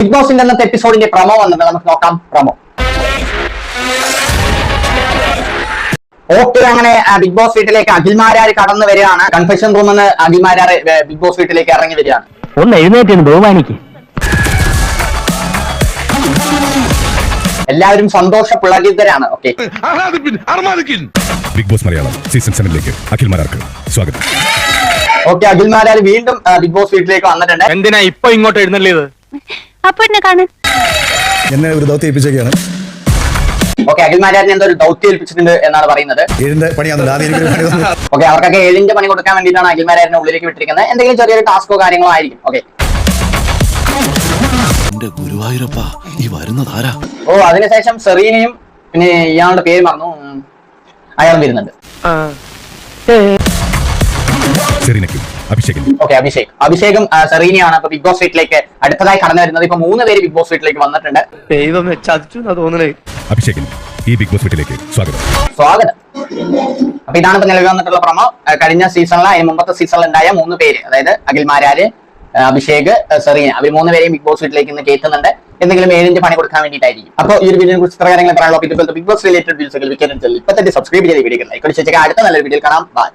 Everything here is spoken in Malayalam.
ബിഗ് ബോസിന്റെ അന്നത്തെ എപ്പിസോഡിന്റെ പ്രമോ വന്നത് നമുക്ക് നോക്കാം. Promo okay. അങ്ങനെ ബിഗ് ബോസ് വീട്ടിലേക്ക് അഖിൽമാരാർ കടന്നു വരികയാണ്. കൺഫെഷൻ റൂമിൽ നിന്ന് അഖിൽമാരാർ ബിഗ് ബോസ് വീട്ടിലേക്ക് ഇറങ്ങി വരികയാണ്. ഒന്ന് എഴുന്നേറ്റ് ബഹുമാനിക്ക്. എല്ലാവരും സന്തോഷപുളകിതരാണ്. Okay, Bigg Boss Malayalam season 7ലേക്ക് അഖിൽമാരാർക്ക് സ്വാഗതം. ഓക്കെ, അഖിൽമാരാർ വീണ്ടും ബിഗ് ബോസ് വീട്ടിലേക്ക് വന്നിട്ടുണ്ട്. എന്തിനാ ഇപ്പൊ ഇങ്ങോട്ട് എഴുന്നള്ളിയത്? അപ്പൊ എന്നെ കാണാൻ എന്നെ ഒരു ദൗത്യം ഏൽപ്പിച്ചൊക്കെയാണ്. ഓക്കെ, അഖിൽമാരാറിനെ എന്തോ ഒരു ദൗത്യം ഏൽപ്പിച്ചിട്ടുണ്ട് എന്നാണ് പറയുന്നത്. ഓക്കെ, അവർക്കൊക്കെ 7ന്റെ പണി കൊടുക്കാൻ വേണ്ടിയിട്ടാണ് അഖിൽമാരാറിനെ ഉള്ളിലേക്ക് വിട്ടിരിക്കുന്നത്. എന്തെങ്കിലും ചെറിയൊരു ടാസ്കോ കാര്യങ്ങളോ ആയിരിക്കും. ഓക്കെ, ഗുരുവായൂരപ്പ ഈ വരുന്നതാരാ? ഓ, അതിനുശേഷം സെറീനയും പിന്നെ ഇയാളുടെ പേര് മറന്നു, അയാളും വരുന്നുണ്ട്. സെറീനയ്ക്കും അഭിഷേകിനും. ഓക്കെ, അഭിഷേകും സെറീനയാണ് ഇപ്പൊ ബിഗ് ബോസ് വീട്ടിലേക്ക് അടുത്തതായി കടന്നു വരുന്നത്. ഇപ്പൊ 3 പേര് ബിഗ് ബോസ് വീട്ടിലേക്ക് വന്നിട്ടുണ്ട്. ദൈവം ചതിച്ചു എന്നാ തോന്നണേ. അഭിഷേകിനും ഈ ബിഗ് ബോസ് വീട്ടിലേക്ക് സ്വാഗതം. അപ്പൊ ഇതാണ് ഇപ്പൊ നിലവിൽ വന്നിട്ടുള്ള പ്രമോ. കഴിഞ്ഞ സീസണിൽ അതിന് മുമ്പത്തെ സീസണിൽ ഉണ്ടായ 3 പേര്, അതായത് അഖിൽമാരാര്, അഭിഷേക്, സെറീന, അവർ 3 പേരെയും ബിഗ് ബോസ് വീട്ടിലേക്ക് ഇന്ന് കയറ്റുന്നുണ്ട്. എന്തെങ്കിലും 7ന്റെ പണി കൊടുക്കാൻ വേണ്ടിയിട്ടായിരിക്കും. അപ്പോൾ ഈ ഒരു വീഡിയോയെ കുറിച്ച് ഇത്ര കാര്യങ്ങൾ പറയാനുള്ള ബിഗ് ബോസ് റിലേറ്റഡ് വീഡിയോസ് ഇപ്പൊ തന്നെ സബ്സ്ക്രൈബ് ചെയ്ത് വീഡിയോ ലൈക്ക് അടിച്ച് അടുത്ത നല്ലൊരു വീഡിയോ കാണാം. ബൈ.